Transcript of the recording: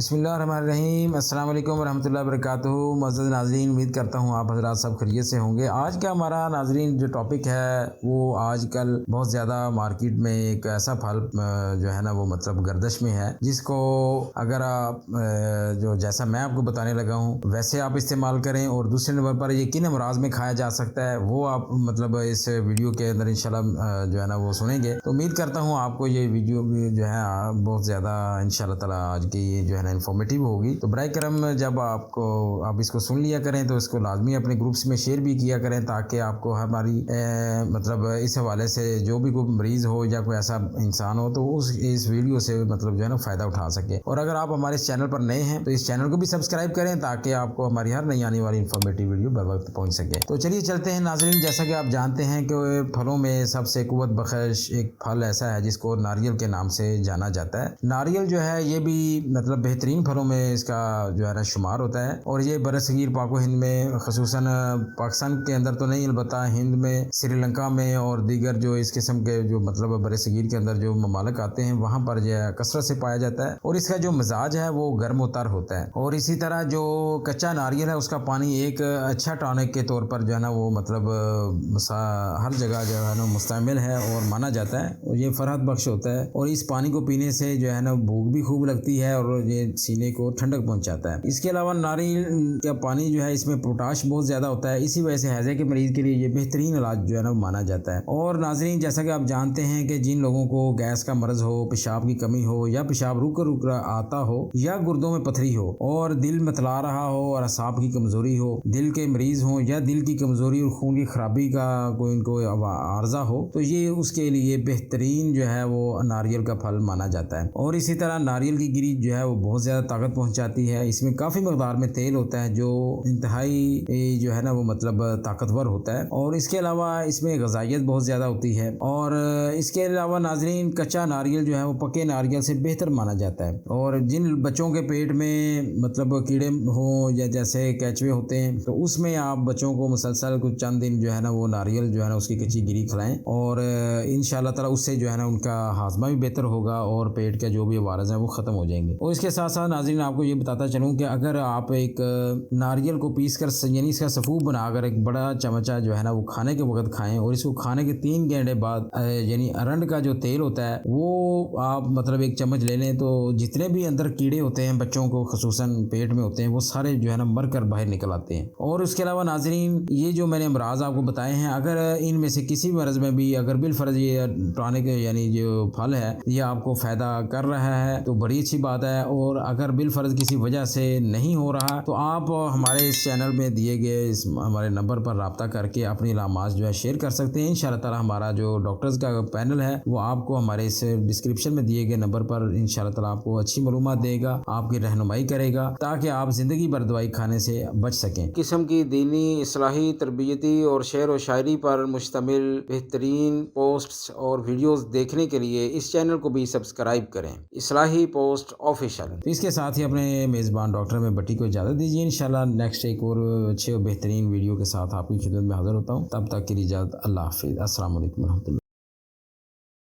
بسم اللہ الرحمن الرحیم۔ السلام علیکم ورحمۃ اللہ وبرکاتہ۔ معزز ناظرین، امید کرتا ہوں آپ حضرات سب خیریت سے ہوں گے۔ آج کا ہمارا ناظرین جو ٹاپک ہے وہ آج کل بہت زیادہ مارکیٹ میں ایک ایسا پھل جو ہے نا وہ مطلب گردش میں ہے، جس کو اگر آپ جو جیسا میں آپ کو بتانے لگا ہوں ویسے آپ استعمال کریں، اور دوسرے نمبر پر یہ کن امراض میں کھایا جا سکتا ہے وہ آپ مطلب اس ویڈیو کے اندر انشاءاللہ جو ہے نا وہ سنیں گے۔ تو امید کرتا ہوں آپ کو یہ ویڈیو جو ہے بہت زیادہ انشاءاللہ تعالی آج کی یہ جو ہے نا انفارمیٹیو ہوگی۔ تو برائے کرم جب آپ اس کو سن لیا کریں تو اس کو لازمی اپنے گروپس میں شیئر بھی کیا کریں، تاکہ آپ کو ہماری مطلب اس حوالے سے جو بھی کوئی مریض ہو یا کوئی ایسا انسان ہو تو اس ویڈیو سے مطلب جو ہے نا فائدہ اٹھا سکے۔ اور اگر آپ ہمارے اس چینل پر نئے ہیں تو اس چینل کو بھی سبسکرائب کریں، تاکہ آپ کو ہماری ہر نئی آنے والی انفارمیٹیو ویڈیو بر وقت پہنچ سکے۔ تو چلیے چلتے ہیں ناظرین، جیسا کہ آپ جانتے ہیں کہ پھلوں میں سب سے قوت بخش ایک پھل ایسا ہے جس کو ناریل کے نام سے جانا جاتا ہے۔ ناریل جو ہے یہ بھی مطلب بہترین پھلوں میں اس کا جو ہے نا شمار ہوتا ہے، اور یہ برصغیر پاک و ہند میں خصوصاً پاکستان کے اندر تو نہیں، البتہ ہند میں، سری لنکا میں اور دیگر جو اس قسم کے جو مطلب برصغیر کے اندر جو ممالک آتے ہیں وہاں پر جو ہے کثرت سے پایا جاتا ہے، اور اس کا جو مزاج ہے وہ گرم و تر ہوتا ہے۔ اور اسی طرح جو کچا ناریل ہے اس کا پانی ایک اچھا ٹانک کے طور پر جو ہے نا وہ مطلب ہر جگہ جو ہے نا مستعمل ہے اور مانا جاتا ہے، اور یہ فرحت بخش ہوتا ہے، اور اس پانی کو پینے سے جو ہے نا بھوک بھی خوب لگتی ہے اور یہ سینے کو ٹھنڈک پہنچاتا ہے۔ اس کے علاوہ ناریل کا پانی جو ہے اس میں پوٹاش بہت زیادہ ہوتا ہے، اسی وجہ سے ہیضے کے مریض کے لیے یہ بہترین علاج جو ہے نا مانا جاتا ہے۔ اور ناظرین، جیسا کہ آپ جانتے ہیں کہ جن لوگوں کو گیس کا مرض ہو، پیشاب کی کمی ہو، یا پیشاب رک آتا ہو، یا گردوں میں پتھری ہو، اور دل متلا رہا ہو، اور اعصاب کی کمزوری ہو، دل کے مریض ہوں، یا دل کی کمزوری اور خون کی خرابی کا کوئی ان کو عارضہ ہو، تو یہ اس کے لیے بہترین جو ہے وہ ناریل کا پھل مانا جاتا ہے۔ اور اسی طرح ناریل کی گری جو ہے وہ بہت زیادہ طاقت پہنچاتی ہے، اس میں کافی مقدار میں تیل ہوتا ہے جو انتہائی جو ہے نا وہ مطلب طاقتور ہوتا ہے، اور اس کے علاوہ اس میں غذائیت بہت زیادہ ہوتی ہے۔ اور اس کے علاوہ ناظرین، کچا ناریل جو ہے وہ پکے ناریل سے بہتر مانا جاتا ہے، اور جن بچوں کے پیٹ میں مطلب کیڑے ہوں یا جیسے کیچوے ہوتے ہیں تو اس میں آپ بچوں کو مسلسل کچھ چند دن جو ہے نا وہ ناریل جو ہے نا اس کی کچی گری کھلائیں، اور انشاءاللہ تعالی اس سے جو ہے نا ان کا ہاضمہ بھی بہتر ہوگا، اور پیٹ کے جو بھی عوارض ہیں وہ ختم ہو جائیں گے۔ اور اس کے ساتھ ساتھ ناظرین آپ کو یہ بتاتا چلوں کہ اگر آپ ایک ناریل کو پیس کر یعنی اس کا سفوف بنا کر ایک بڑا چمچہ جو ہے نا وہ کھانے کے وقت کھائیں، اور اس کو کھانے کے 3 گھنٹے بعد یعنی ارنڈ کا جو تیل ہوتا ہے وہ آپ مطلب ایک چمچ لے لیں، تو جتنے بھی اندر کیڑے ہوتے ہیں بچوں کو خصوصاً پیٹ میں ہوتے ہیں وہ سارے جو ہے نا مر کر باہر نکل آتے ہیں۔ اور اس کے علاوہ ناظرین، یہ جو میں نے امراض آپ کو بتائے ہیں، اگر ان میں سے کسی مرض میں بھی اگر بالفرض یہ ٹانک یعنی جو پھل ہے یہ آپ کو فائدہ کر رہا ہے تو بڑی اچھی بات ہے، اور اگر بالفرض کسی وجہ سے نہیں ہو رہا تو آپ ہمارے اس چینل میں دیے گئے اس ہمارے نمبر پر رابطہ کر کے اپنی علامات جو ہے شیئر کر سکتے ہیں۔ انشاءاللہ تعالی ہمارا جو ڈاکٹرز کا پینل ہے وہ آپ کو ہمارے اس ڈسکرپشن میں دیے گئے نمبر پر انشاءاللہ تعالی آپ کو اچھی معلومات دے گا، آپ کی رہنمائی کرے گا، تاکہ آپ زندگی بھر دوائی کھانے سے بچ سکیں۔ قسم کی دینی، اصلاحی، تربیتی اور شعر و شاعری پر مشتمل بہترین پوسٹس اور ویڈیوز دیکھنے کے لیے اس چینل کو بھی سبسکرائب کریں، اصلاحی پوسٹ آفیشل۔ تو اس کے ساتھ ہی اپنے میزبان ڈاکٹر میں بٹی کو اجازت دیجیے، انشاءاللہ نیکسٹ ایک اور اچھے اور بہترین ویڈیو کے ساتھ آپ کی خدمت میں حاضر ہوتا ہوں۔ تب تک کے لیے اجازت، اللہ حافظ، السلام علیکم ورحمۃ اللہ۔